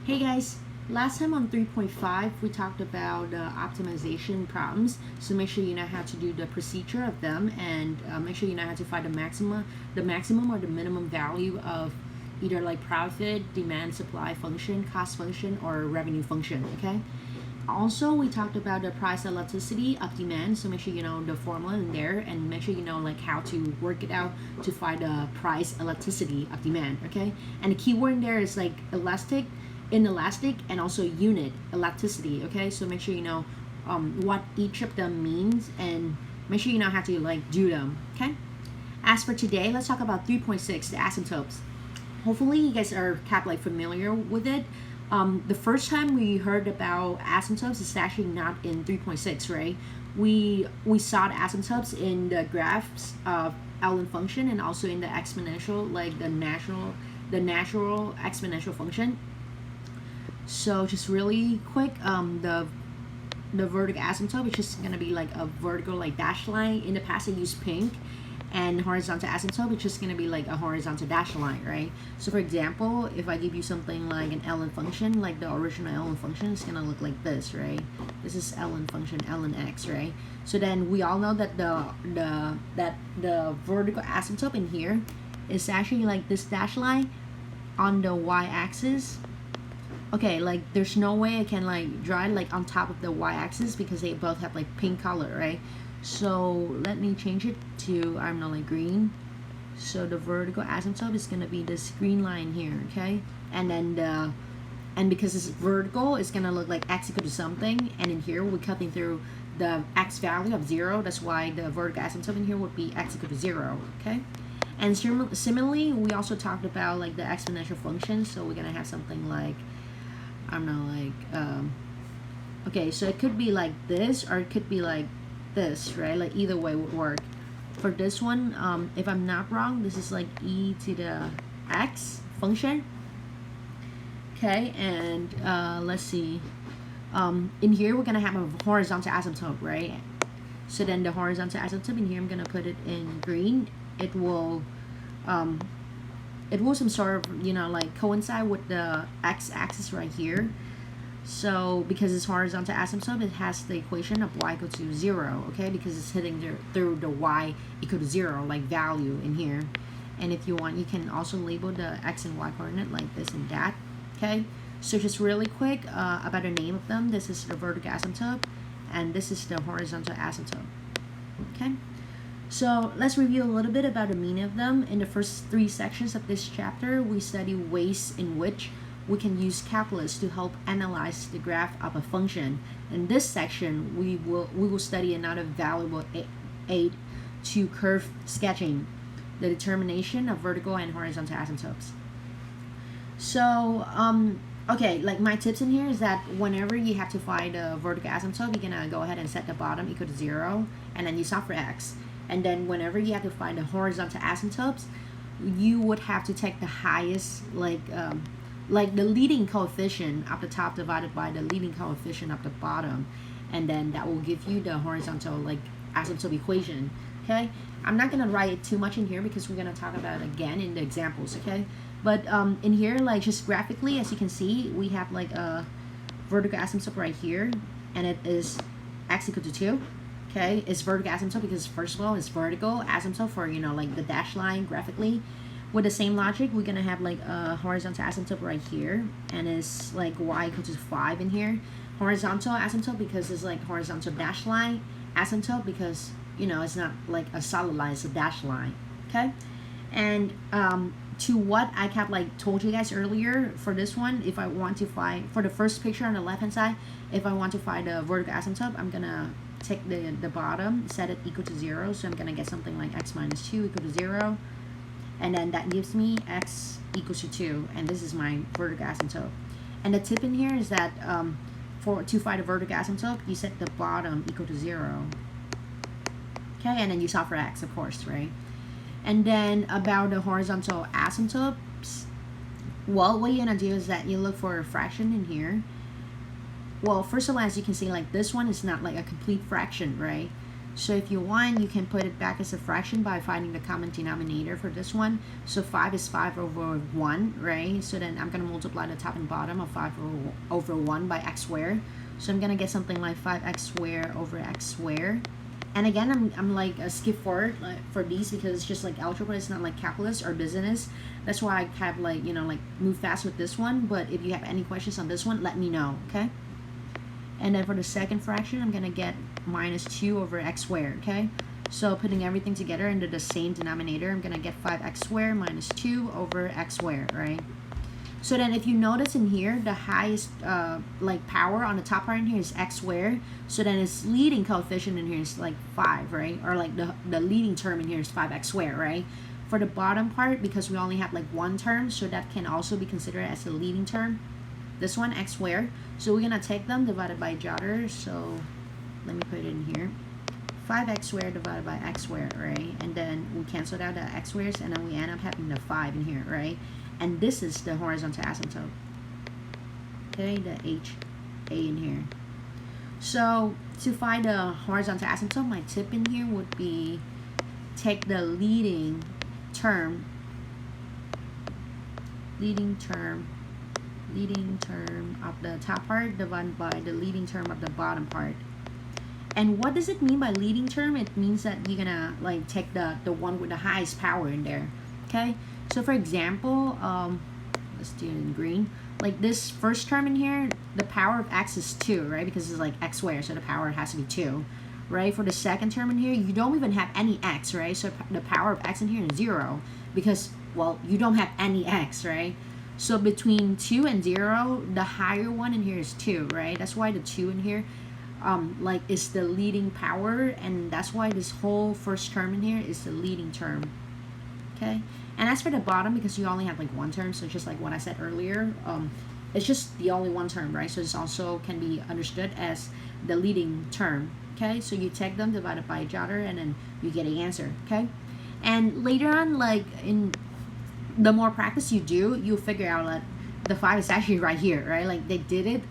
Hey guys, last time on 3.5 we talked about optimization problems, so make sure you know how to do the procedure of them and make sure you know how to find the maximum or the minimum value of either like profit, demand, supply function, cost function, or revenue function. Okay. Also, we talked about the price elasticity of demand, so make sure you know the formula in there and make sure you know like how to work it out to find the price elasticity of demand. Okay, and the key word in there is like elastic, inelastic, and also unit elasticity. Okay, so make sure you know what each of them means and make sure you know how to like do them. Okay, as for today, let's talk about 3.6, the asymptotes. Hopefully you guys are kind of like familiar with it. The first time we heard about asymptotes is actually not in 3.6, right? We saw the asymptotes in the graphs of Ln function and also in the exponential, like the natural exponential function. So just really quick, the vertical asymptote, which is gonna be like a vertical like dashed line. In the past, I used pink, and horizontal asymptote, which is gonna be like a horizontal dashed line, right? So for example, if I give you something like an Ln function, like the original Ln function, it's gonna look like this, right? This is Ln function, Ln x, right? So then we all know that the vertical asymptote in here is actually like this dashed line on the y-axis. Okay, like there's no way I can like draw it like on top of the y-axis because they both have like pink color, right? So let me change it to, I don't know, like green. So the vertical asymptote is gonna be this green line here, okay? And then and because it's vertical, it's gonna look like x equal to something. And in here we're cutting through the x value of 0. That's why the vertical asymptote in here would be x equal to 0, okay? And similarly, we also talked about like the exponential function. So we're gonna have something like, I don't know, like okay, so it could be like this or it could be like this, right? Like either way would work. For this one, if I'm not wrong, this is like e to the x function. Okay, and let's see. In here we're gonna have a horizontal asymptote, right? So then the horizontal asymptote in here, I'm gonna put it in green. It will some sort of, you know, like coincide with the x-axis right here. So because it's horizontal asymptote, it has the equation of y equal to 0, okay? Because it's hitting through the y equal to 0, like value in here. And if you want, you can also label the x and y coordinate like this and that, okay? So just really quick about the name of them. This is the vertical asymptote, and this is the horizontal asymptote, okay? So let's review a little bit about the meaning of them. In the first 3 sections of this chapter, we study ways in which we can use calculus to help analyze the graph of a function. In this section, we will study another valuable aid to curve sketching, the determination of vertical and horizontal asymptotes. So, okay, like my tips in here is that whenever you have to find a vertical asymptote, you're gonna go ahead and set the bottom equal to 0, and then you solve for x. And then whenever you have to find the horizontal asymptotes, you would have to take the highest, like the leading coefficient of the top divided by the leading coefficient of the bottom, and then that will give you the horizontal like asymptote equation, okay? I'm not gonna write too much in here because we're gonna talk about it again in the examples, okay? But in here, like just graphically, as you can see, we have like a vertical asymptote right here, and it is x equal to 2. Okay, it's vertical asymptote because first of all it's vertical asymptote for, you know, like the dashed line graphically. With the same logic, we're gonna have like a horizontal asymptote right here, and it's like y equal to 5 in here. Horizontal asymptote because it's like horizontal dashed line. Asymptote because, you know, it's not like a solid line, it's a dashed line. Okay, and to what I kept like told you guys earlier, for this one, if I want to find, for the first picture on the left hand side, if I want to find a vertical asymptote, I'm gonna take the bottom, set it equal to 0, so I'm gonna get something like x minus 2 equal to 0, and then that gives me x equals to 2, and this is my vertical asymptote. And the tip in here is that to find a vertical asymptote, you set the bottom equal to 0, okay, and then you solve for x, of course, right? And then about the horizontal asymptotes, well, what you're gonna do is that you look for a fraction in here. Well, first of all, as you can see, like this one is not like a complete fraction, right? So if you want, you can put it back as a fraction by finding the common denominator for this one. So 5 is 5 over 1, right? So then I'm going to multiply the top and bottom of 5 over 1 by x squared. So I'm going to get something like 5x squared over x squared. And again, I'm like skip forward for these because it's just like algebra. It's not like calculus or business. That's why I have like, you know, like move fast with this one. But if you have any questions on this one, let me know, okay? And then for the second fraction, I'm going to get minus 2 over x squared, okay? So putting everything together into the same denominator, I'm going to get 5x squared minus 2 over x squared, right? So then if you notice in here, the highest like power on the top part in here is x squared. So then its leading coefficient in here is like 5, right? Or like the leading term in here is 5x squared, right? For the bottom part, because we only have like one term, so that can also be considered as the leading term. This one, x squared. So we're going to take them divided by each other. So let me put it in here. 5x squared divided by x squared, right? And then we cancel out the x squares, and then we end up having the 5 in here, right? And this is the horizontal asymptote. Okay, the HA in here. So to find the horizontal asymptote, my tip in here would be take the leading term of the top part divided by the leading term of the bottom part. And what does it mean by leading term? It means that you're gonna like take the one with the highest power in there. Okay, so for example, let's do it in green. Like this first term in here, the power of x is 2, right? Because it's like x squared, so the power has to be 2, right? For the second term in here, you don't even have any x, right? So the power of x in here is 0 because, well, you don't have any x, right? So between 2 and 0, the higher one in here is 2, right? That's why the 2 in here like is the leading power, and that's why this whole first term in here is the leading term. Okay, and as for the bottom, because you only have like one term, so just like what I said earlier, it's just the only one term, right? So this also can be understood as the leading term. Okay, so you take them divided by each other, and then you get an answer. Okay, and later on, like in the more practice you do, you'll figure out that the 5 is actually right here, right? Like they did it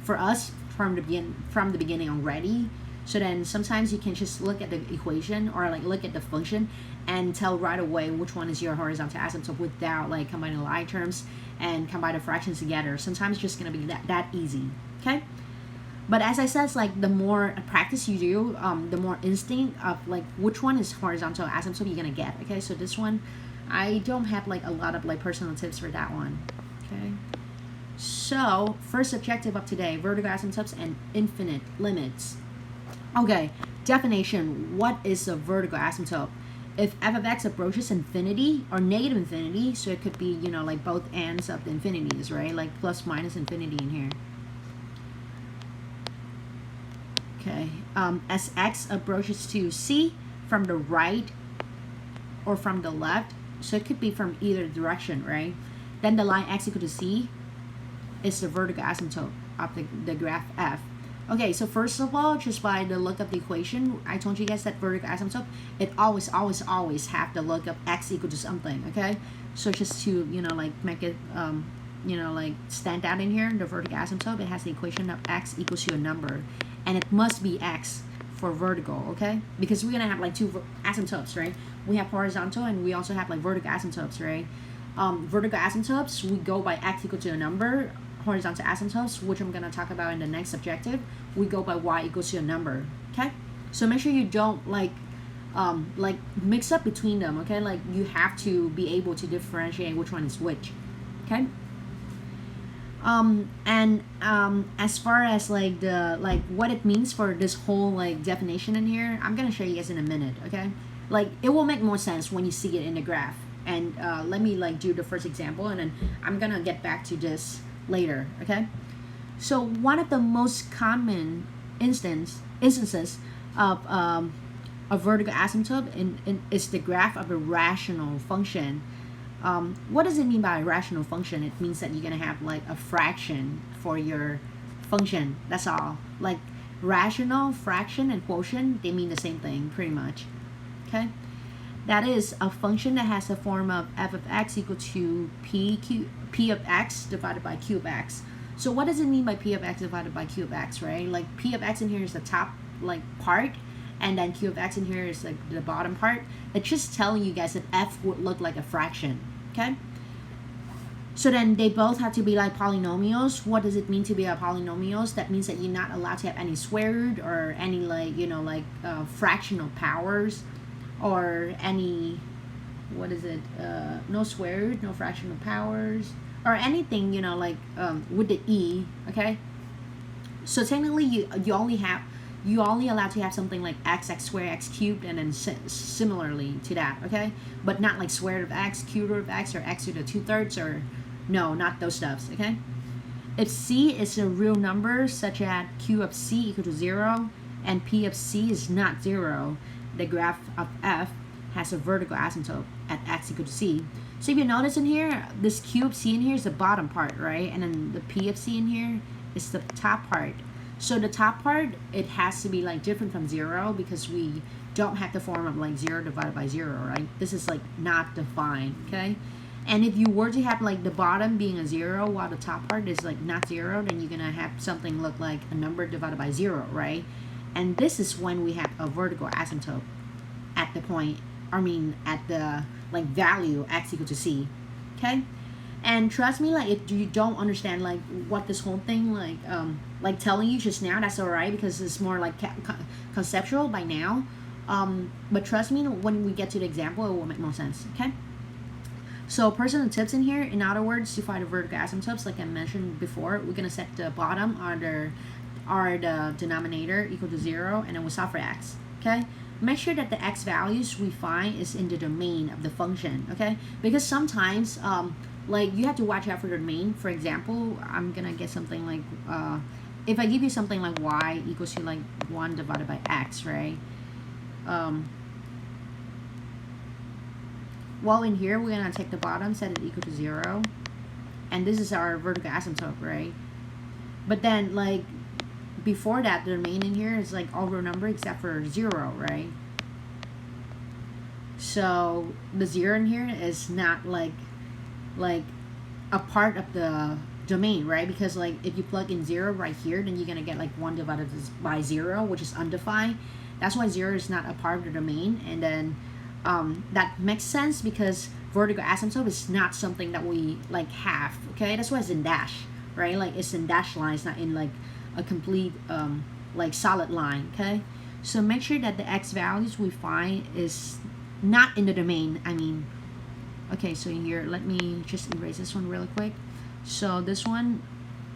for us from the beginning already. So then sometimes you can just look at the equation or like look at the function and tell right away which one is your horizontal asymptote without like combining the line terms and combine the fractions together. Sometimes it's just gonna be that easy. Okay, but as I said, it's like the more practice you do, the more instinct of like which one is horizontal asymptote you're gonna get. Okay, so this one I don't have like a lot of like personal tips for that one. Okay, so first objective of today, vertical asymptotes and infinite limits. Okay, definition. What is a vertical asymptote? If f of x approaches infinity or negative infinity, so it could be, you know, like both ends of the infinities, right? Like plus minus infinity in here. Okay, as x approaches to c from the right or from the left, so it could be from either direction, right? Then the line x equal to c is the vertical asymptote of the graph f. Okay, so first of all, just by the look of the equation, I told you guys that vertical asymptote, it always have the look of x equal to something, okay? So just to, you know, like make it, you know, like stand out in here, the vertical asymptote, it has the equation of x equals to a number. And it must be x for vertical, okay? Because we're gonna have like two asymptotes, right? We have horizontal and we also have like vertical asymptotes, right? Vertical asymptotes, we go by x equal to a number. Horizontal asymptotes, which I'm going to talk about in the next objective, we go by y equals to a number. Okay, so make sure you don't like mix up between them. Okay, like you have to be able to differentiate which one is which. Okay, as far as like the what it means for this whole like definition in here, I'm gonna show you guys in a minute. Okay, like it will make more sense when you see it in the graph. And let me like do the first example, and then I'm gonna get back to this later. Okay, so one of the most common instances of a vertical asymptote is the graph of a rational function. What does it mean by a rational function? It means that you're gonna have like a fraction for your function. That's all. Like rational, fraction, and quotient, they mean the same thing pretty much. Okay, that is a function that has the form of f of x equal to p of x divided by q of x. So what does it mean by p of x divided by q of x, right? Like p of x in here is the top like part, and then q of x in here is like the bottom part. It's just telling you guys that f would look like a fraction, okay? So then they both have to be like polynomials. What does it mean to be a polynomials? That means that you're not allowed to have any square root or any like, you know, like fractional powers or any, what is it? No square root, no fractional powers or anything, you know, like with the e, okay? So technically you only allowed to have something like x squared, x cubed, and then similarly to that, okay? But not like square root of x, cube root of x, or x to the 2/3, or no, not those stuffs, okay? If c is a real number, such as q of c equal to 0, and p of c is not 0, the graph of f has a vertical asymptote at x equal to c. So if you notice in here, this q of c in here is the bottom part, right? And then the p of c in here is the top part. So the top part, it has to be like different from 0 because we don't have the form of like 0 divided by 0, right? This is like not defined, okay? And if you were to have like the bottom being a 0 while the top part is like not 0, then you're gonna have something look like a number divided by 0, right? And this is when we have a vertical asymptote at the point, at the like value x equal to c, okay? And trust me, like if you don't understand like what this whole thing like telling you just now, that's alright because it's more like conceptual by now. But trust me, when we get to the example, it will make more sense, okay? So personal tips in here, in other words, to find the vertical asymptotes, like I mentioned before, we're gonna set the bottom or the denominator equal to 0, and then we solve for x, okay? Make sure that the x values we find is in the domain of the function, okay? Because sometimes like you have to watch out for the domain. For example, I'm gonna get something like if I give you something like y equals to like 1 divided by x, right? Well, in here we're gonna take the bottom, set it equal to 0, and this is our vertical asymptote, right? But then like before that, the domain in here is like all real number except for 0, right? So the 0 in here is not like a part of the domain, right? Because like if you plug in 0 right here, then you're gonna get like 1 divided by 0, which is undefined. That's why 0 is not a part of the domain. And then that makes sense because vertical asymptote is not something that we like have, okay? That's why it's in dash, right? Like it's in dash lines, not in like a complete like solid line, okay? So make sure that the x values we find is not in the domain. Okay, so here, let me just erase this one really quick. So this one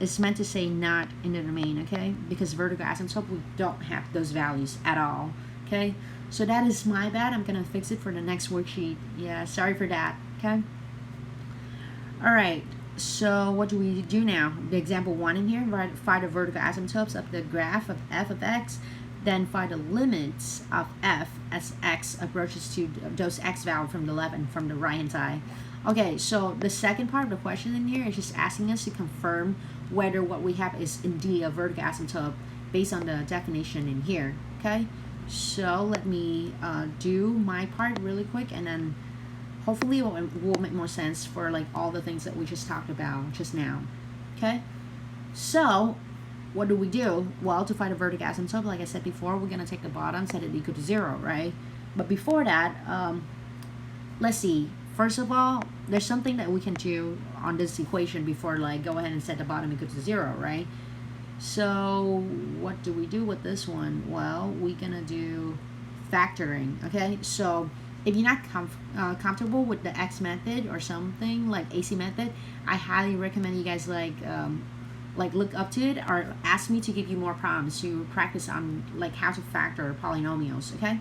is meant to say not in the domain, okay? Because vertical asymptote, we don't have those values at all, okay? So that is my bad. I'm gonna fix it for the next worksheet. Yeah, sorry for that, okay? All right, so what do we do now? The example 1 in here, find the vertical asymptotes of the graph of f of x, then find the limits of f as x approaches to those x value from the left and from the right hand side. Okay, so the second part of the question in here is just asking us to confirm whether what we have is indeed a vertical asymptote based on the definition in here, okay? So let me do my part really quick, and then hopefully it will make more sense for like all the things that we just talked about just now, okay? So what do? Well, to find a vertical asymptote, like I said before, we're gonna take the bottom, set it equal to 0, right? But before that, let's see. First of all, there's something that we can do on this equation before like go ahead and set the bottom equal to 0, right? So what do we do with this one? Well, we're gonna do factoring, okay? So if you're not comfortable with the X method or something like AC method, I highly recommend you guys like look up to it or ask me to give you more problems to practice on like how to factor polynomials, okay?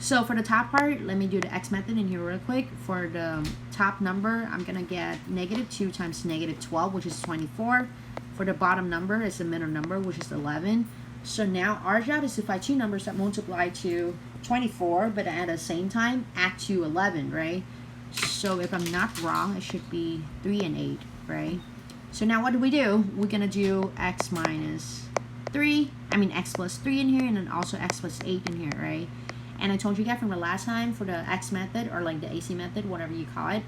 So for the top part, let me do the X method in here real quick. For the top number, I'm gonna get -2 times -12, which is 24. For the bottom number, it's the middle number, which is 11. So now our job is to find two numbers that multiply to 24, but at the same time add to 11, right? So if I'm not wrong, it should be 3 and 8, right? So now what do? We're gonna do x minus 3, x plus 3 in here, and then also x plus 8 in here, right? And I told you guys from the last time for the X method or like the AC method, whatever you call it,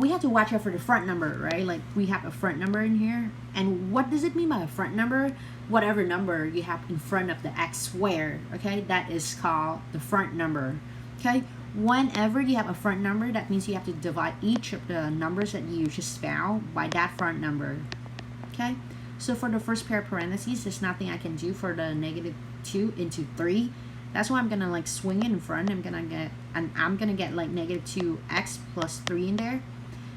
we have to watch out for the front number, right? Like we have a front number in here. And what does it mean by a front number? Whatever number you have in front of the x squared, okay? That is called the front number, okay? Whenever you have a front number, that means you have to divide each of the numbers that you just found by that front number, okay? So for the first pair of parentheses, there's nothing I can do for the -2 into 3. That's why I'm gonna like swing it in front. I'm gonna get like -2x plus 3 in there.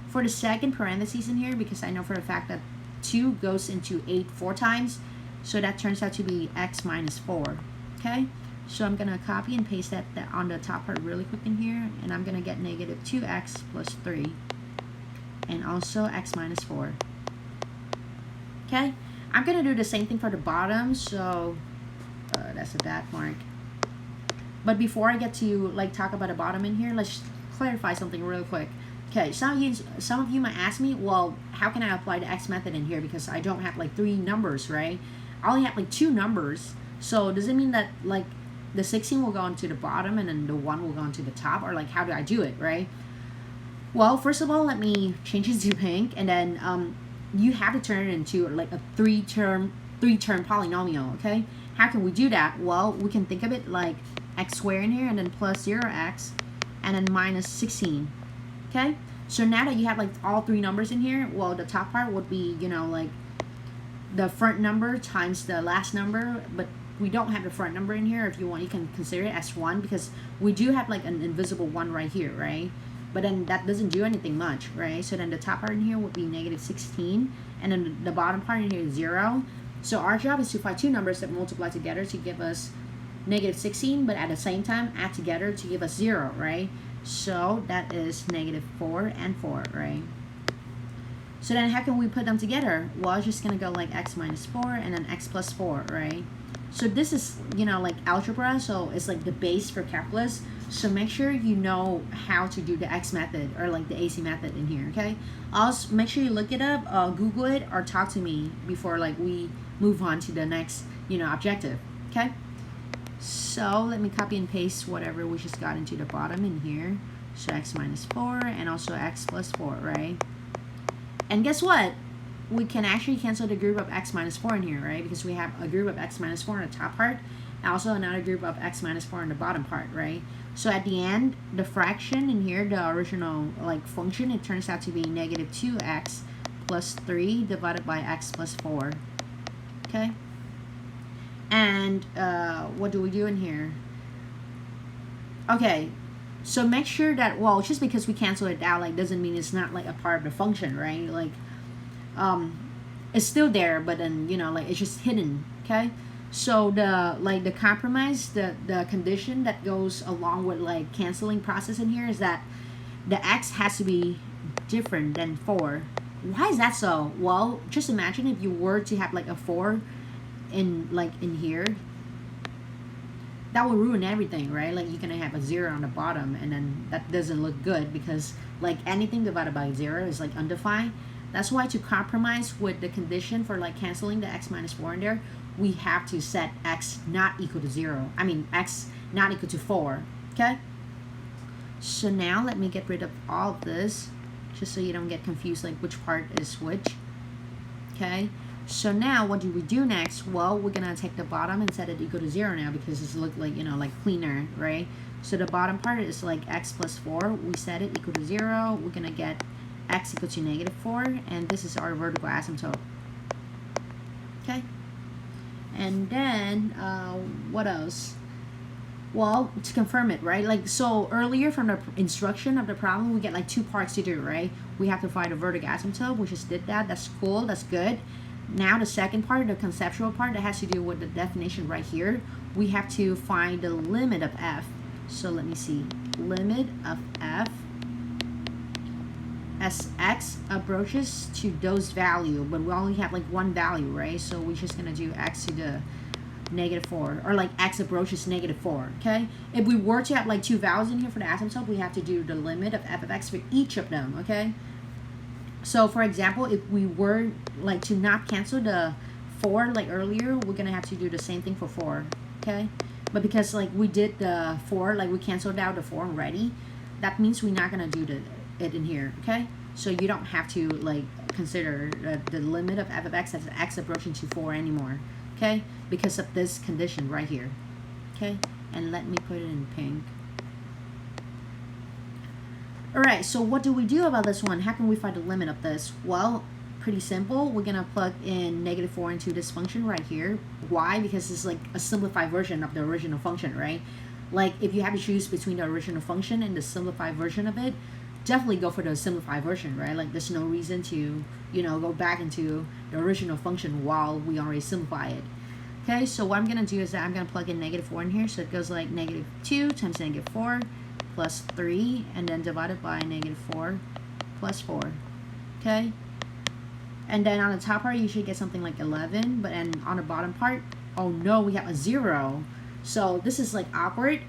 For the second parentheses in here, because I know for a fact that 2 goes into 8 4 times, so that turns out to be x minus 4. Okay, so I'm gonna copy and paste that on the top part really quick in here, and I'm gonna get -2x plus 3, and also x minus 4. Okay, I'm gonna do the same thing for the bottom. So that's a bad mark. But before I get to like talk about the bottom in here, let's clarify something real quick. Okay, some of you might ask me, well, how can I apply the x method in here because I don't have like 3 numbers, right? I only have like 2 numbers. So does it mean that like the 16 will go into the bottom and then the 1 will go into the top, or like how do I do it, right? Well, first of all, let me change it to pink, and then you have to turn it into like a three-term polynomial, okay? How can we do that? Well, we can think of it like x squared in here, and then plus 0x, and then minus 16. Okay, so now that you have like all 3 numbers in here, well, the top part would be, you know, like the front number times the last number, but we don't have the front number in here. If you want, you can consider it as 1, because we do have like an invisible 1 right here, right? But then that doesn't do anything much, right? So then the top part in here would be -16, and then the bottom part in here is 0. So our job is to find 2 numbers that multiply together to give us -16, but at the same time add together to give us 0, right? So that is -4 and 4, right? So then how can we put them together? Well, it's just gonna go like x minus 4 and then x plus 4, right? So this is, you know, like algebra, so it's like the base for calculus. So make sure you know how to do the x method, or like the AC method in here, okay? Also, make sure you look it up, Google it, or talk to me before like we move on to the next, you know, objective, okay? So let me copy and paste whatever we just got into the bottom in here. So x minus 4 and also x plus 4, right? And guess what? We can actually cancel the group of x minus 4 in here, right? Because we have a group of x minus 4 in the top part, and also another group of x minus 4 in the bottom part, right? So at the end, the fraction in here, the original like function, it turns out to be -2x plus 3 divided by x plus 4. Okay? And what do we do in here? Okay, so make sure that, well, just because we cancel it out, like, doesn't mean it's not like a part of the function, right? Like, it's still there, but then, you know, like, it's just hidden, okay? So the compromise, the condition that goes along with like canceling process in here is that the x has to be different than 4. Why is that so? Well, just imagine if you were to have like a 4 in here, that would ruin everything, right? Like, you're gonna have a 0 on the bottom, and then that doesn't look good, because like anything divided by 0 is like undefined. That's why to compromise with the condition for like canceling the x minus 4 in there, we have to set x not equal to 0. I mean, x not equal to 4, okay? So now let me get rid of all of this, just so you don't get confused like which part is which, okay? So now what do we do next? Well, we're gonna take the bottom and set it equal to 0 now, because it's look like, you know, like cleaner, right? So the bottom part is like x plus 4. We set it equal to 0. We're gonna get x equal to -4, and this is our vertical asymptote, okay? And then what else? Well, to confirm it, right? Like, so earlier from the instruction of the problem, we get like 2 parts to do, right? We have to find a vertical asymptote. We just did that. That's cool. That's good. Now the second part, the conceptual part, that has to do with the definition right here. We have to find the limit of f. So let me see. Limit of f as x approaches to those value, but we only have like one value, right? So we're just gonna do x to the -4, or like x approaches -4, okay? If we were to have like 2 values in here for the asymptote, we have to do the limit of f of x for each of them, okay? So for example, if we were like to not cancel the 4 like earlier, we're gonna have to do the same thing for 4, okay? But because like we did the 4, like we canceled out the 4 already, that means we're not gonna do it in here, okay? So you don't have to like consider the limit of f of x as x approaching to 4 anymore, okay? Because of this condition right here, okay? And let me put it in pink. Alright, so what do we do about this one? How can we find the limit of this? Well, pretty simple. We're gonna plug in -4 into this function right here. Why? Because it's like a simplified version of the original function, right? Like if you have to choose between the original function and the simplified version of it, definitely go for the simplified version, right? Like there's no reason to, you know, go back into the original function while we already simplify it. Okay, so what I'm gonna do is that I'm gonna plug in -4 in here, so it goes like -2 times -4 plus 3, and then divided by -4 plus 4. Okay, and then on the top part you should get something like 11, but then on the bottom part, oh no, we have a 0. So this is like awkward.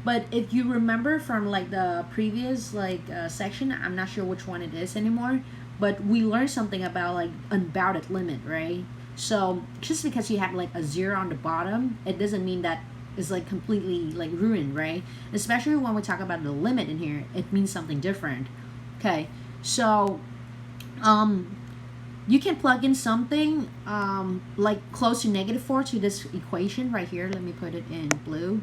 But if you remember from like the previous like section, I'm not sure which one it is anymore, but we learned something about like unbounded limit, right? So just because you have like a 0 on the bottom, it doesn't mean that it's like completely like ruined, right? Especially when we talk about the limit in here, it means something different. Okay, so you can plug in something like close to -4 to this equation right here. Let me put it in blue.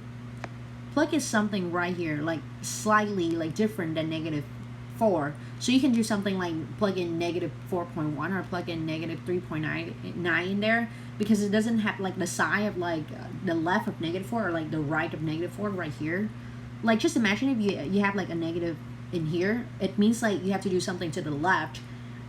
Plug in something right here like slightly like different than -4. So you can do something like plug in -4.1 or plug in -3.9 in there, because it doesn't have like the side of like the left of -4 or like the right of -4 right here. Like just imagine if you have like a negative in here, it means like you have to do something to the left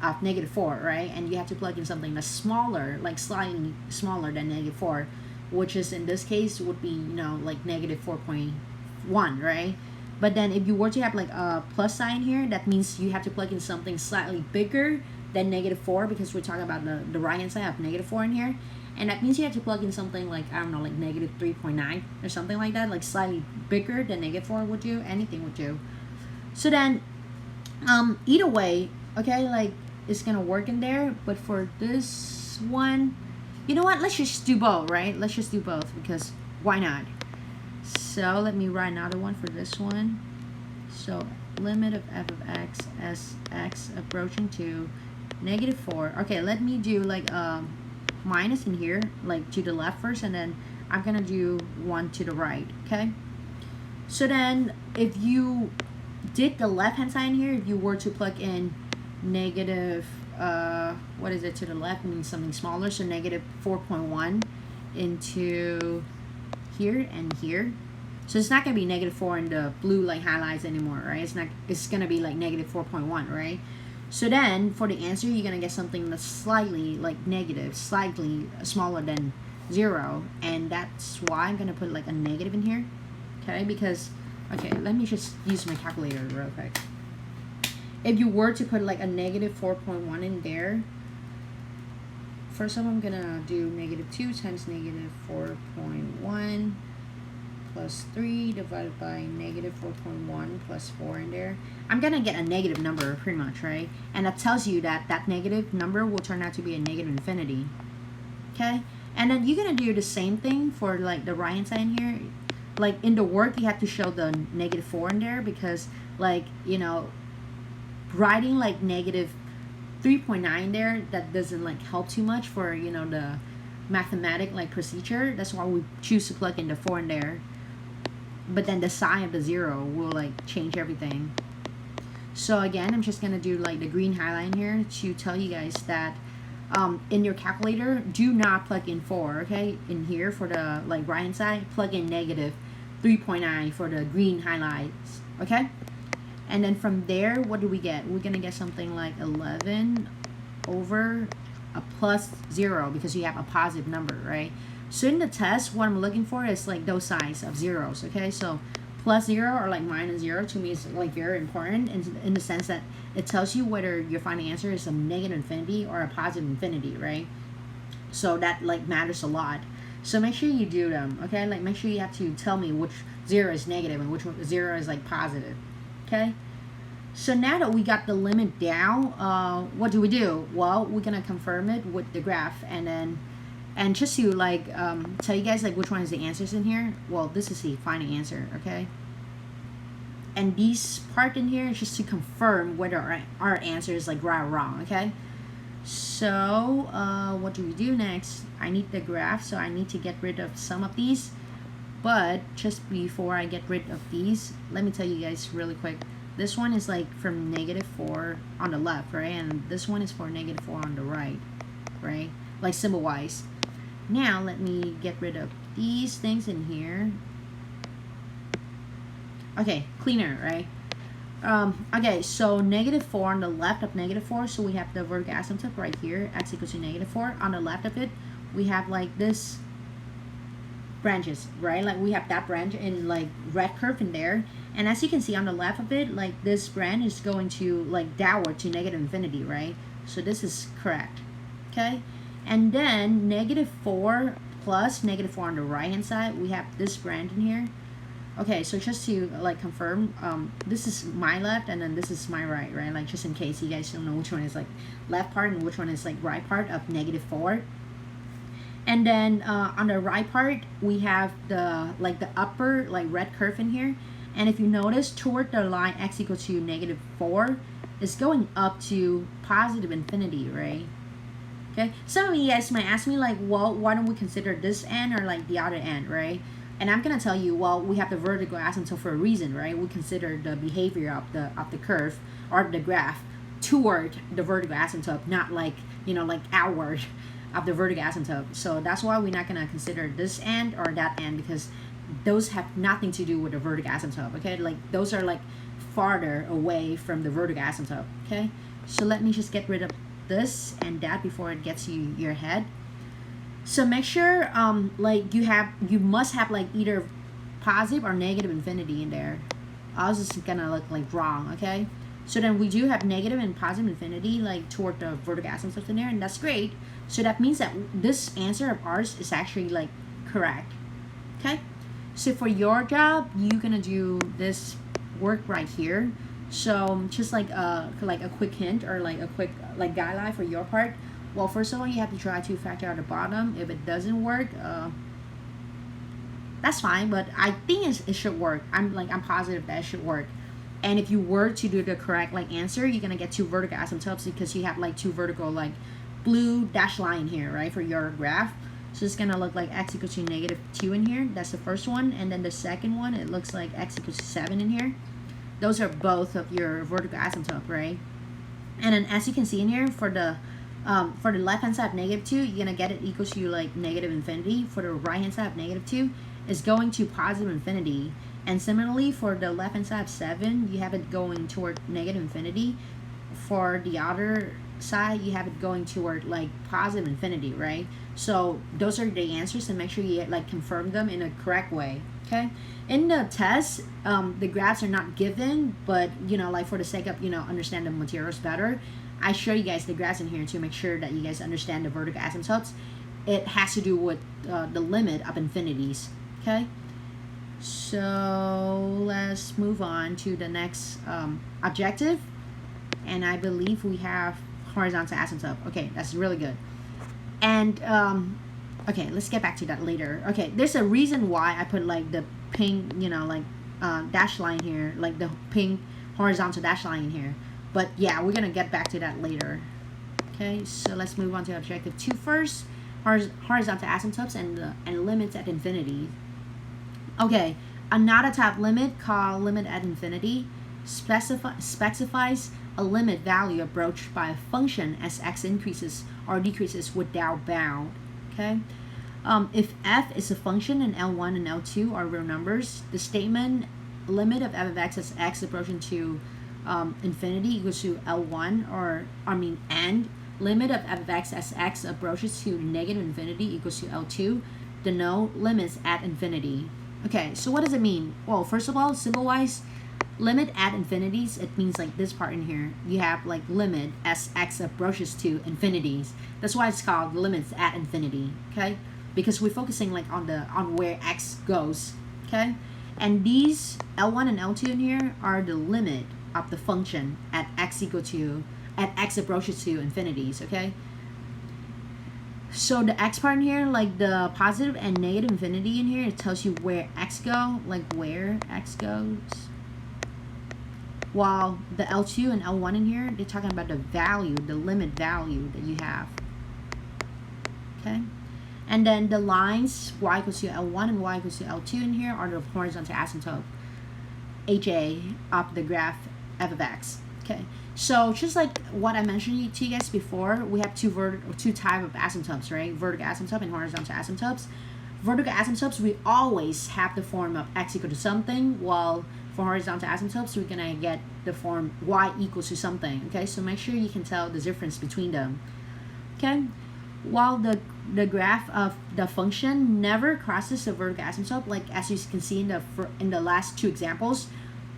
of -4, right? And you have to plug in something that's smaller, like slightly smaller than -4, which is in this case would be, you know, like -4.1, right? But then if you were to have like a plus sign here, that means you have to plug in something slightly bigger than -4, because we're talking about the right hand side of -4 in here. And that means you have to plug in something like, I don't know, like -3.9 or something like that, like slightly bigger than -4 would do, anything would do. So then either way, okay, like it's gonna work in there. But for this one, you know what, let's just do both, right? Let's just do both, because why not? So let me write another one for this one. So limit of f of x as x approaching to -4. Okay, let me do like minus in here, like to the left first, and then I'm gonna do one to the right. Okay, so then if you did the left hand side in here, if you were to plug in negative what is it to the left, means something smaller, so -4.1 into here and here. So it's not gonna be -4 in the blue like highlights anymore, right? It's gonna be like -4.1, right? So then for the answer, you're gonna get something that's slightly like negative, slightly smaller than 0, and that's why I'm gonna put like a negative in here. Okay, because okay, let me just use my calculator real quick. If you were to put like a -4.1 in there, first of all, I'm gonna do -2 times -4.1 plus 3 divided by -4.1 plus 4 in there. I'm gonna get a negative number pretty much, right? And that tells you that that negative number will turn out to be a negative infinity. Okay, and then you're gonna do the same thing for like the right hand side in here. Like in the work, you have to show the -4 in there, because like, you know, writing like -3.9 there, that doesn't like help too much for, you know, the mathematic like procedure. That's why we choose to plug in the 4 in there. But then the sign of the 0 will like change everything. So again, I'm just gonna do like the green highlight in here to tell you guys that in your calculator, do not plug in 4, okay? In here for the like right hand side, plug in -3.9 for the green highlights, okay? And then from there, what do we get? We're gonna get something like 11 over a plus 0, because you have a positive number, right? So in the test, what I'm looking for is like those signs of zeros, okay? So plus 0 or like -0 to me is like very important in the sense that it tells you whether your final answer is a negative infinity or a positive infinity, right? So that like matters a lot. So make sure you do them, okay? Like make sure you have to tell me which 0 is negative and which 0 is like positive, okay? So now that we got the limit down, what do? Well, we're gonna confirm it with the graph, and just to like tell you guys like which one is the answers in here. Well, this is the final answer, okay? and these part in here is just to confirm whether our answer is like right or wrong. Okay, so what do we do next? I need the graph, so I need to get rid of some of these. But just before I get rid of these, let me tell you guys really quick. This one is like from -4 on the left, right? And this one is for -4 on the right, right? Like symbol wise. Now let me get rid of these things in here. Okay, cleaner, right? Okay, so -4 on the left of -4, so we have the vertical asymptote right here, x equals to -4. On the left of it, we have like this branches, right? Like we have that branch in like red curve in there, and as you can see on the left of it, like this branch is going to like downward to -infinity, right? So this is correct. Okay, and then -4 plus -4 on the right hand side, we have this branch in here. Okay, so just to like confirm, this is my left and then this is my right, right? Like just in case you guys don't know which one is like left part and which one is like right part of -4. And then on the right part, we have the like the upper like red curve in here. And if you notice, toward the line x equals to -4 is going up to positive infinity, right? Okay, some of you guys might ask me like, well, why don't we consider this end or like the other end, right? And I'm gonna tell you, well, we have the vertical asymptote for a reason, right? We consider the behavior of the curve or the graph toward the vertical asymptote, not like, you know, like outward of the vertical asymptote. So that's why we're not gonna consider this end or that end, because those have nothing to do with the vertical asymptote. Okay, like those are like farther away from the vertical asymptote. Okay, so let me just get rid of this and that before it gets you your head. So make sure like you must have like either positive or negative infinity in there. Ours is gonna look like wrong. Okay, so then we do have negative and positive infinity like toward the vertical asymptote in there, and that's great. So that means that this answer of ours is actually like correct. Okay, so for your job, you're gonna do this work right here. So just like a quick hint or like a quick like guideline for your part. Well, first of all, you have to try to factor out the bottom. If it doesn't work, that's fine. But I think it should work. I'm positive that it should work. And if you were to do the correct like answer, you're gonna get two vertical asymptotes because you have like two vertical like blue dashed line here, right, for your graph. So it's gonna look like x equals to -2 in here. That's the first one, and then the second one, it looks like x equals to 7 in here. Those are both of your vertical asymptote, right? And then as you can see in here, for the left hand side of -2, you're gonna get it equals to like negative infinity. For the right hand side of -2, is going to positive infinity. And similarly, for the left hand side of 7, you have it going toward negative infinity. For the other side, you have it going toward like positive infinity, right? So those are the answers, and make sure you like confirm them in a correct way. Okay, in the test, the graphs are not given, but you know, like for the sake of, you know, understand the materials better, I show you guys the graphs in here to make sure that you guys understand the vertical asymptotes. It has to do with the limit of infinities. Okay, so let's move on to the next objective, and I believe we have horizontal asymptote. Okay, that's really good. And okay, let's get back to that later. Okay, there's a reason why I put like the pink, you know, like dash line here, like the pink horizontal dash line in here. But yeah, we're gonna get back to that later. Okay, so let's move on to objective 2 first. Horizontal asymptotes and limits at infinity. Okay, another type limit called limit at infinity specifies a limit value approached by a function as x increases or decreases without bound. Okay, if f is a function and L1 and L2 are real numbers, the statement limit of f of x as x approaching to infinity equals to L1, and limit of f of x as x approaches to negative infinity equals to L2 denote limits at infinity. Okay, so what does it mean? Well, first of all, symbol wise, limit at infinities, it means like this part in here. You have like limit as x approaches to infinities. That's why it's called limits at infinity. Okay, because we're focusing like on where x goes. Okay, and these L1 and L2 in here are the limit of the function at x approaches to infinities. Okay, so the x part in here, like the positive and negative infinity in here, it tells you where x go, like where x goes. while the L2 and L1 in here, they're talking about the value, the limit value that you have. Okay, and then the lines y equals to L1 and y equals to L2 in here are the horizontal asymptote HA of the graph f of x. Okay, so just like what I mentioned to you guys before, we have two type of asymptotes, right? Vertical asymptote and horizontal asymptotes. Vertical asymptotes, we always have the form of x equal to something, while for horizontal asymptotes, we're gonna get the form y equals to something. Okay, so make sure you can tell the difference between them. Okay, while the graph of the function never crosses the vertical asymptote, like as you can see in the last two examples,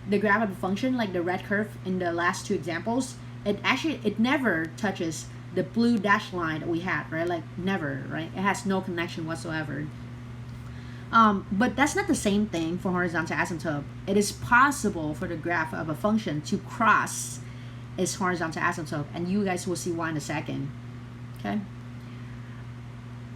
the graph of the function, like the red curve in the last two examples, it never touches the blue dashed line that we had, right? Like never, right? It has no connection whatsoever. But that's not the same thing for horizontal asymptote. It is possible for the graph of a function to cross its horizontal asymptote, and you guys will see why in a second. Okay.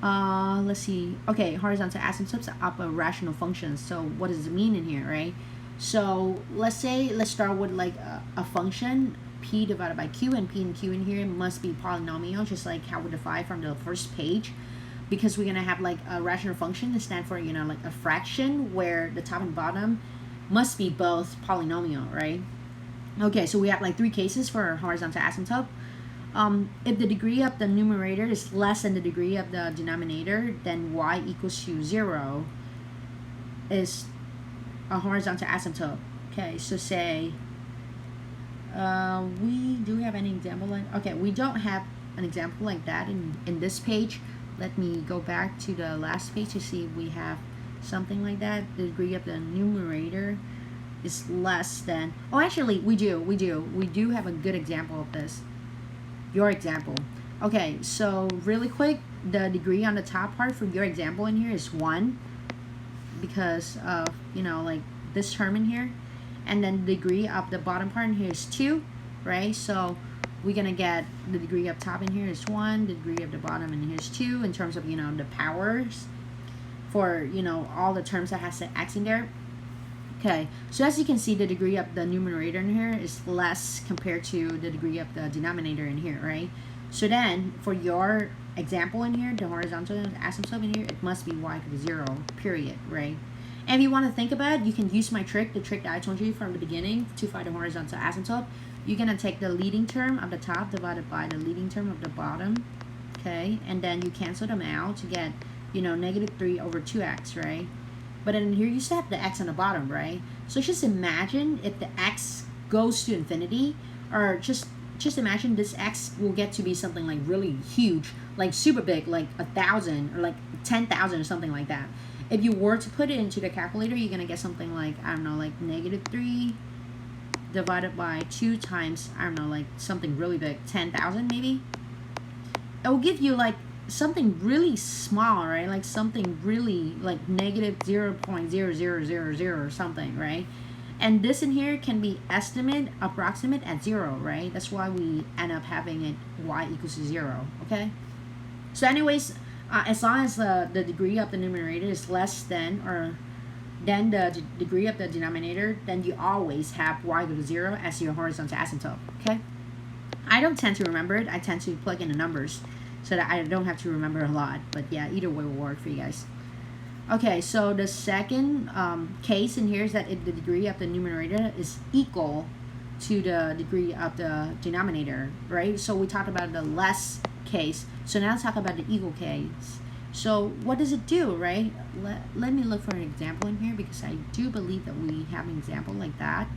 Let's see. Okay, horizontal asymptotes of a rational function. So what does it mean in here, right? So let's start with like a function p divided by q, and p and q in here must be polynomial, just like how we defined from the first page, because we're gonna have like a rational function that stand for, you know, like a fraction where the top and bottom must be both polynomial, right? Okay, so we have like three cases for horizontal asymptote. If the degree of the numerator is less than the degree of the denominator, then y equals to 0 is a horizontal asymptote. Okay, so say we do have an example like, okay, we don't have an example like that in this page. Let me go back to the last page to see if we have something like that. The degree of the numerator is less than, oh actually we do have a good example of this. Your example. Okay, so really quick, the degree on the top part for your example in here is 1 because of, you know, like this term in here, and then the degree of the bottom part in here is 2, right? So we're gonna get the degree of top in here is 1, the degree of the bottom in here is 2 in terms of, you know, the powers for, you know, all the terms that has the x in there. Okay, so as you can see, the degree of the numerator in here is less compared to the degree of the denominator in here, right? So then, for your example in here, the horizontal asymptote in here, it must be y equal to 0, period, right? And if you want to think about it, you can use my trick, the trick that I told you from the beginning to find the horizontal asymptote. You're going to take the leading term of the top divided by the leading term of the bottom, okay? And then you cancel them out to get, you know, negative 3 over 2x, right? But then here you still have the x on the bottom, right? So just imagine if the x goes to infinity, or just imagine this x will get to be something like really huge, like super big, like 1,000 or like 10,000 or something like that. If you were to put it into the calculator, you're gonna get something like, I don't know, like negative 3 divided by 2 times, I don't know, like something really big, 10,000 maybe. It will give you like something really small, right? Like something really like negative 0.0000 or something, right? And this in here can be approximate at 0, right? That's why we end up having it y equals to 0, okay? So anyways, as long as the degree of the numerator is less than or than the degree of the denominator, then you always have y equal to 0 as your horizontal asymptote, okay? I don't tend to remember it. I tend to plug in the numbers so that I don't have to remember a lot. But yeah, either way will work for you guys. Okay, so the second case in here is that if the degree of the numerator is equal to the degree of the denominator, right? So we talked about the less case. So now let's talk about the equal case. So what does it do, right? Let me look for an example in here because I do believe that we have an example like that.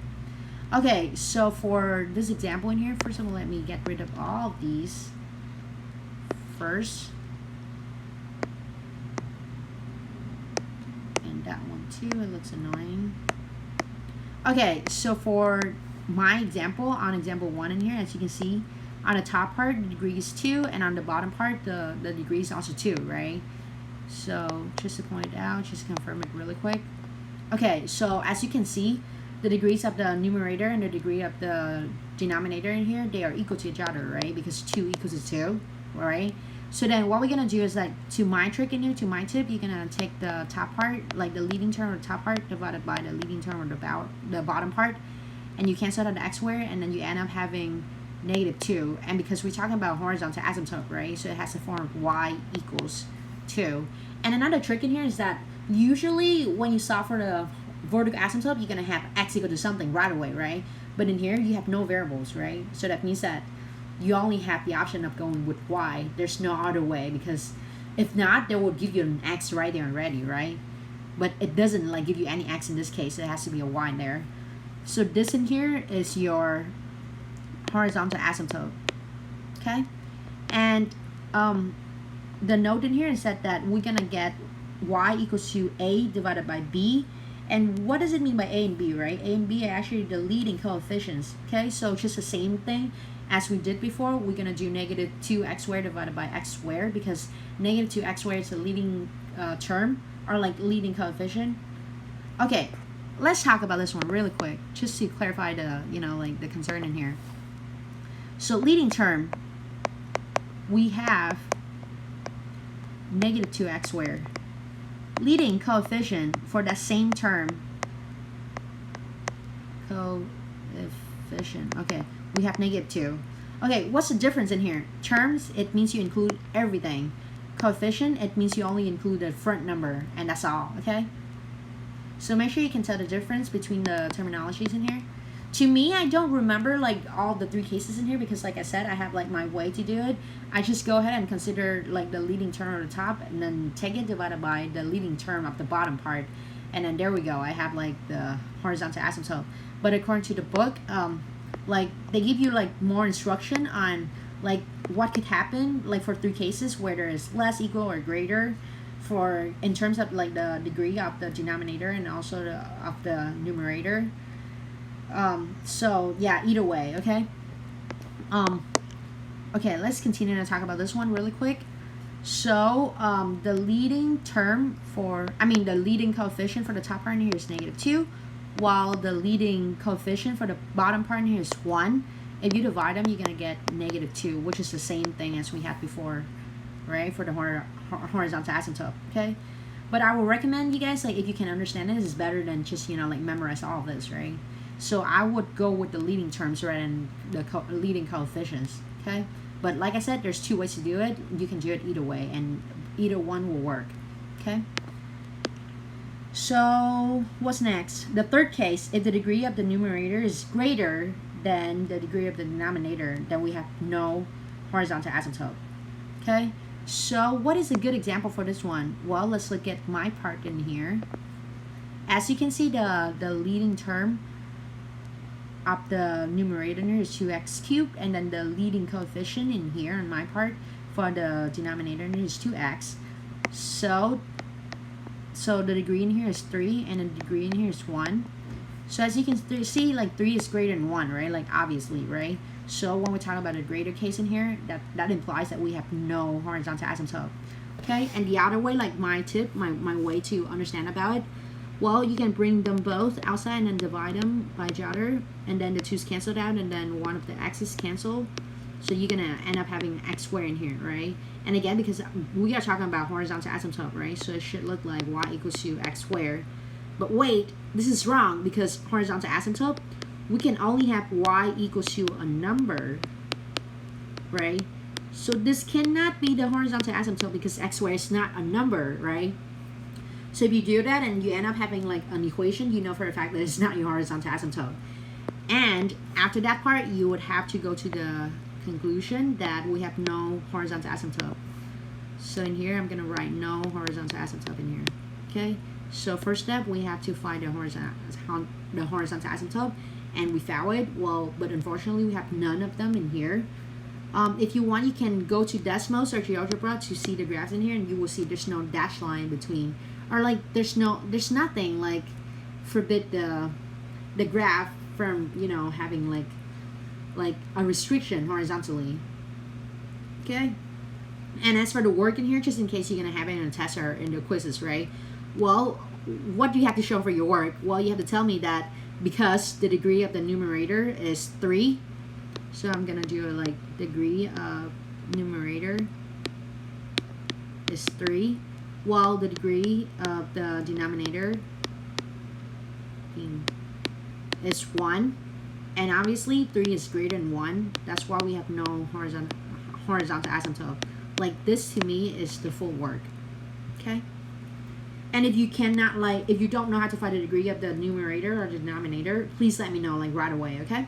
Okay, so for this example in here, first of all, let me get rid of all of these first. And that one too, it looks annoying. Okay, so for my example, on example 1 in here, as you can see, on the top part, the degree is 2, and on the bottom part, the degree is also 2, right? So just to point it out, just confirm it really quick. Okay, so as you can see, the degrees of the numerator and the degree of the denominator in here, they are equal to each other, right? Because 2 equals to 2, right? So then what we're going to do is like, to my trick in here, to my tip, you're going to take the top part, like the leading term of the top part divided by the leading term of the bottom part, and you cancel out the x squared, and then you end up having -2. And because we're talking about horizontal asymptote, right? So it has the form of y equals 2. And another trick in here is that usually when you solve for the vertical asymptote, you're going to have x equal to something right away, right? But in here, you have no variables, right? So that means that you only have the option of going with y. There's no other way, because if not, they will give you an x right there already, right? But it doesn't like give you any x in this case. It has to be a y in there. So this in here is your horizontal asymptote, okay? And the note in here is that we're gonna get y equals to a divided by b. And what does it mean by a and b, right? A and b are actually the leading coefficients, okay? So just the same thing as we did before. We're gonna do -2x squared divided by x squared, because -2x squared is the leading term, or like leading coefficient. Okay, let's talk about this one really quick, just to clarify the, like the concern in here. So leading term, we have -2x squared. Leading coefficient for that same term, coefficient, okay, we have -2. Okay, what's the difference in here? Terms, it means you include everything. Coefficient, it means you only include the front number, and that's all, okay? So make sure you can tell the difference between the terminologies in here. To me, I don't remember like all the 3 cases in here, because like I said, I have like my way to do it. I just go ahead and consider like the leading term at the top, and then take it divided by the leading term of the bottom part, and then there we go. I have like the horizontal asymptote. But according to the book, like they give you like more instruction on like what could happen like for 3 cases where there is less, equal, or greater, for in terms of like the degree of the denominator and also of the numerator. So yeah, either way, okay. Okay, let's continue to talk about this one really quick. So the leading term for, the leading coefficient for the top part in here is -2, while the leading coefficient for the bottom part in here is 1. If you divide them, you're gonna get -2, which is the same thing as we had before, right? For the horizontal asymptote, okay. But I will recommend you guys, like, if you can understand it, it's better than just like memorize all of this, right? So I would go with the leading terms rather than the leading coefficients, okay? But like I said, there's 2 ways to do it. You can do it either way, and either one will work, okay? So what's next? The third case, if the degree of the numerator is greater than the degree of the denominator, then we have no horizontal asymptote, okay? So what is a good example for this one? Well, let's look at my part in here. As you can see, the leading term of the numerator is 2x cubed, and then the leading coefficient in here on my part for the denominator is 2x. So the degree in here is 3, and the degree in here is 1. So as you can see, like 3 is greater than 1, right? Like obviously, right? So when we talk about a greater case in here, that implies that we have no horizontal asymptote, okay? And the other way, like my tip, my way to understand about it, well, you can bring them both outside and then divide them by each other, and then the 2's canceled out, and then one of the x's cancel. So you're gonna end up having x squared in here, right? And again, because we are talking about horizontal asymptote, right? So it should look like y equals to x squared. But wait, this is wrong, because horizontal asymptote, we can only have y equals to a number, right? So this cannot be the horizontal asymptote, because x squared is not a number, right? So if you do that and you end up having like an equation, you know for a fact that it's not your horizontal asymptote. And after that part, you would have to go to the conclusion that we have no horizontal asymptote. So in here, I'm gonna write no horizontal asymptote in here, okay? So first step, we have to find the horizontal asymptote, and we found it. Well, but unfortunately, we have none of them in here. If you want, you can go to Desmos or GeoGebra to see the graphs in here, and you will see there's no dash line between, or like there's nothing like forbid the graph from having like a restriction horizontally. Okay. And as for the work in here, just in case you're gonna have it in a test or in the quizzes, right? Well, what do you have to show for your work? Well, you have to tell me that because the degree of the numerator is 3. So I'm gonna do like degree of numerator is 3, while the degree of the denominator is 1. And obviously 3 is greater than 1. That's why we have no horizontal asymptote. Like this to me is the full work. Okay? And if you cannot, like, if you don't know how to find the degree of the numerator or the denominator, please let me know, like, right away, okay?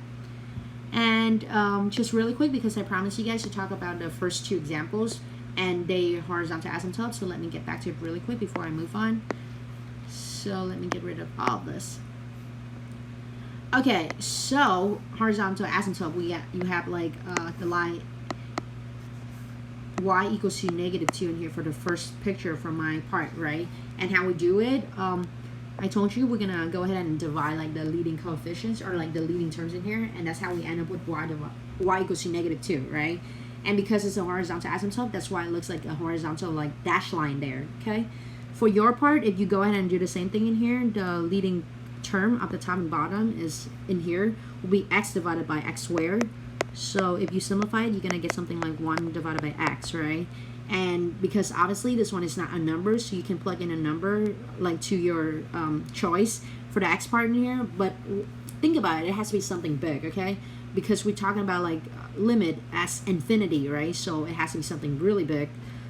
And just really quick, because I promised you guys to talk about the first 2 examples, and they horizontal asymptotes, so let me get back to it really quick before I move on. So let me get rid of all of this. Okay, so horizontal asymptote, you have like the line y equals to -2 in here for the first picture from my part, right? And how we do it, I told you we're gonna go ahead and divide like the leading coefficients or like the leading terms in here, and that's how we end up with y equals to -2, right? And because it's a horizontal asymptote, that's why it looks like a horizontal like dash line there, okay? For your part, if you go ahead and do the same thing in here, the leading term of the top and bottom is in here will be x divided by x squared. So if you simplify it, you're gonna get something like 1 divided by x, right? And because obviously this one is not a number, so you can plug in a number like to your choice for the x part in here. But think about it, it has to be something big, okay? Because we're talking about like limit as infinity, right? So it has to be something really big.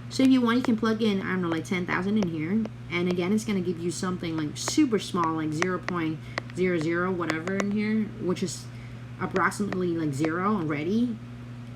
So if you want, you can plug in, I don't know, like 10,000 in here. And again, it's going to give you something like super small, like 0.00 whatever in here, which is approximately like 0 already.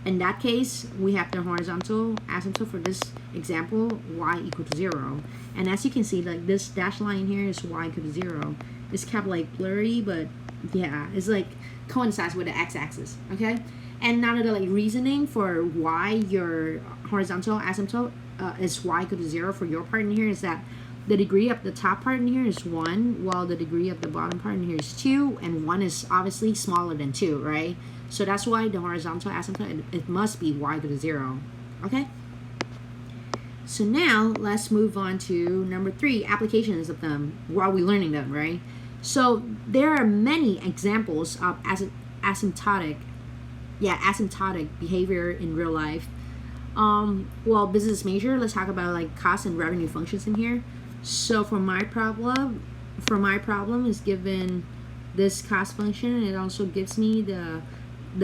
In that case, we have the horizontal asymptote for this example, y equal to 0. And as you can see, like this dash line here is y equal to 0. It's kept like blurry, but yeah, it's like coincides with the x-axis, okay? And now the like reasoning for why your horizontal asymptote is y equal to 0 for your part in here is that the degree of the top part in here is 1, while the degree of the bottom part in here is 2, and 1 is obviously smaller than 2, right? So that's why the horizontal asymptote, it must be y equal to 0, okay? So now let's move on to number 3, applications of them while we're learning them, right? So there are many examples of asymptotic behavior in real life. Well, business major, let's talk about like cost and revenue functions in here. So for my problem is given this cost function, and it also gives me the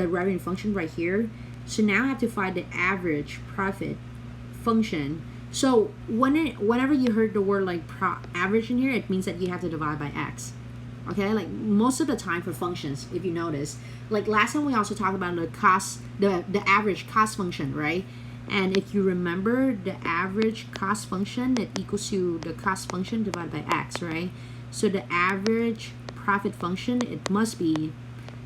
revenue function right here. So now I have to find the average profit function. So whenever you heard the word like average in here, it means that you have to divide by x. Okay, like most of the time for functions, if you notice, like last time we also talked about the cost, the average cost function, right? And if you remember, the average cost function, it equals to the cost function divided by x, right? So the average profit function, it must be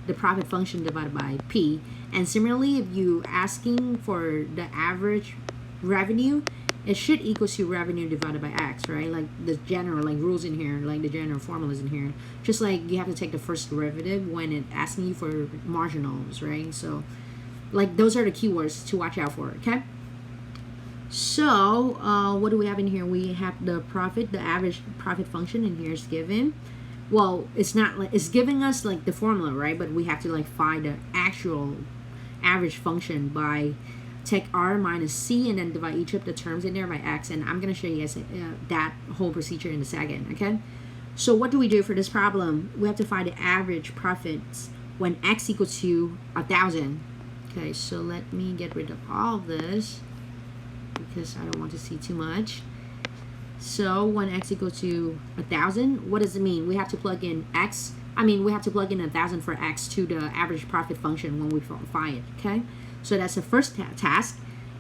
the profit function divided by p. And similarly, if you asking for the average revenue, it should equal to revenue divided by x, right? Like the general like rules in here, like the general formulas in here. Just like you have to take the first derivative when it asking you for marginals, right? So like those are the keywords to watch out for, okay? So what do we have in here? We have the profit, the average profit function in here is given. Well, it's not like it's giving us like the formula, right? But we have to like find the actual average function by take r minus c and then divide each of the terms in there by x, and I'm going to show you guys that whole procedure in a second, okay? So what do we do for this problem? We have to find the average profits when x equals to 1,000. Okay, so let me get rid of all of this because I don't want to see too much. So when x equals to 1,000, what does it mean? We have to plug in x, we have to plug in 1,000 for x to the average profit function when we find it, okay? So that's the first task.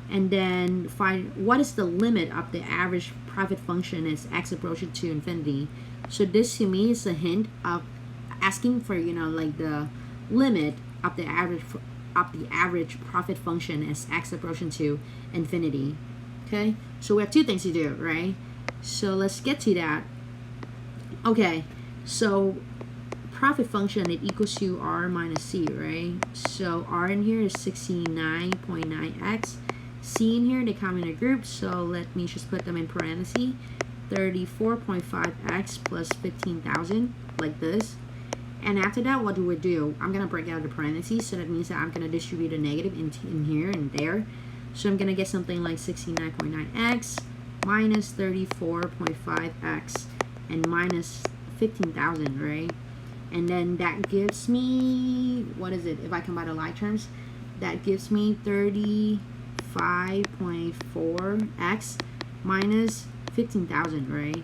And then find what is the limit of the average profit function as x approaches to infinity. So this to me is a hint of asking for, like the limit of the average profit function as x approaching to infinity. Okay, so we have 2 things to do, right? So let's get to that. Okay, so profit function, it equals to r minus c, right? So r in here is 69.9x. C in here, they come in a group, so let me just put them in parentheses. 34.5x plus 15,000, like this. And after that, what do we do? I'm going to break out the parentheses, so that means that I'm going to distribute a negative in here and there. So I'm going to get something like 69.9x minus 34.5x and minus 15,000, right? and then that gives me, what is it, if I combine the like terms, that gives me 35.4x minus 15,000, right?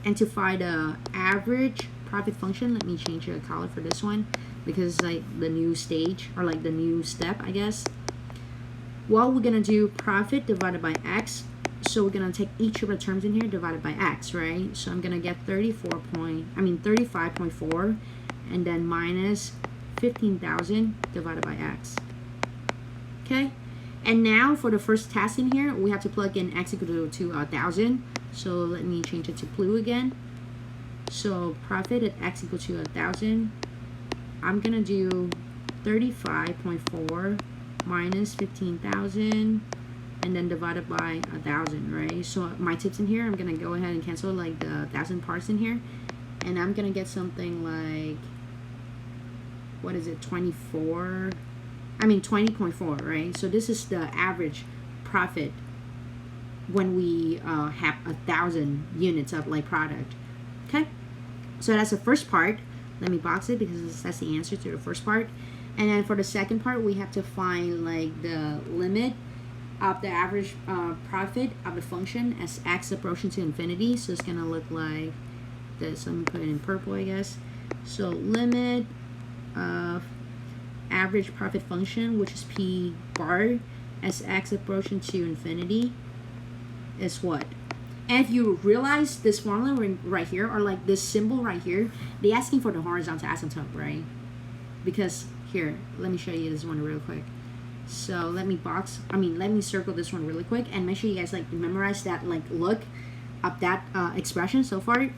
And to find the average profit function, let me change the color for this one because it's like the new stage, or like the new step, I guess. Well, we're gonna do profit divided by x. So we're gonna take each of the terms in here divided by x, right? So I'm gonna get 35.4, and then minus 15,000 divided by x. Okay, and now for the first task in here, we have to plug in x equal to 1,000. So let me change it to blue again. So profit at x equal to 1,000. I'm gonna do 35.4 minus 15,000, and then divided by 1,000, right? So my tips in here, I'm gonna go ahead and cancel like the 1,000 parts in here, and I'm gonna get something like, what is it, 20.4, right? So this is the average profit when we have 1,000 units of like product. Okay, so that's the first part. Let me box it because that's the answer to the first part. And then for the second part, we have to find like the limit of the average profit of the function as x approaching to infinity. So it's gonna look like this. Let me put it in purple, I guess. So limit of average profit function, which is p bar, as x approaching to infinity, is what? And if you realize this formula right here, or like this symbol right here, they're asking for the horizontal asymptote, right? Because here, let me show you this one real quick. So let me circle this one really quick, and make sure you guys like memorize that like look up that expression so far.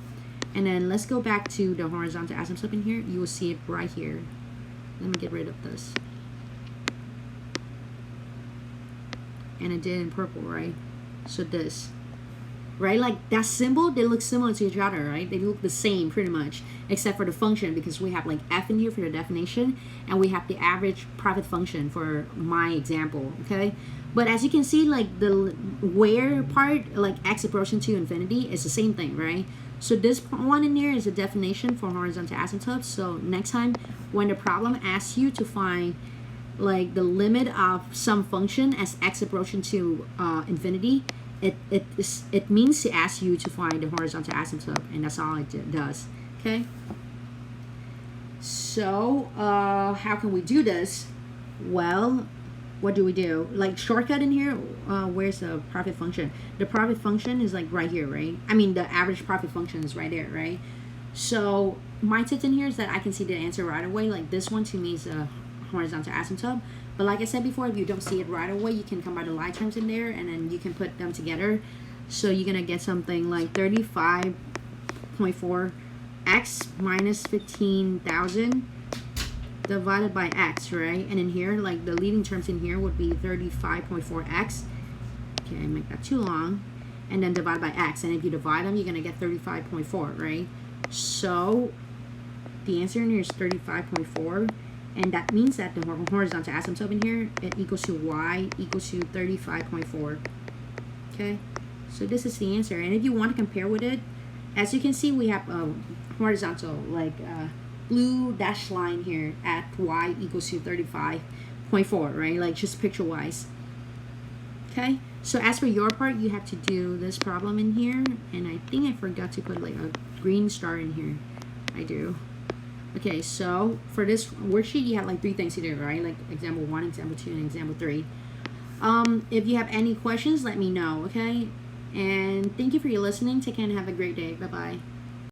And then let's go back to the horizontal asymptote in here. You will see it right here. Let me get rid of this. And I did in purple, right? So this, right? Like that symbol, they look similar to each other, right? They look the same pretty much, except for the function, because we have like f in here for the definition, and we have the average profit function for my example, okay? But as you can see, like the where part, like x approaching to infinity, is the same thing, right? So this one in here is a definition for horizontal asymptotes. So next time when the problem asks you to find like the limit of some function as x approaching to infinity, it means to ask you to find the horizontal asymptote, and that's all it does. Okay, so how can we do this? Well, what do we do? Like shortcut in here, where's the profit function? The profit function is like right here, right? I mean the average profit function is right there, right? So my tips in here is that I can see the answer right away. Like this one to me is a horizontal asymptote, but like I said before, if you don't see it right away, you can combine the like terms in there, and then you can put them together. So you're gonna get something like 35.4 x minus 15,000 divided by x, right? And in here, like the leading terms in here would be 35.4 x. Okay, make that too long, and then divide by x. And if you divide them, you're gonna get 35.4, right? So the answer in here is 35.4. And that means that the horizontal asymptote in here, it equals to y equals to 35.4. Okay, so this is the answer. And if you want to compare with it, as you can see, we have a horizontal, like blue dashed line here at y equals to 35.4, right? Like just picture-wise. Okay, so as for your part, you have to do this problem in here. And I think I forgot to put like a green star in here. I do. Okay, so for this worksheet, you have like 3 things to do, right? Like example 1, example 2, and example 3. If you have any questions, let me know, okay? And thank you for your listening. Take care and have a great day. Bye-bye.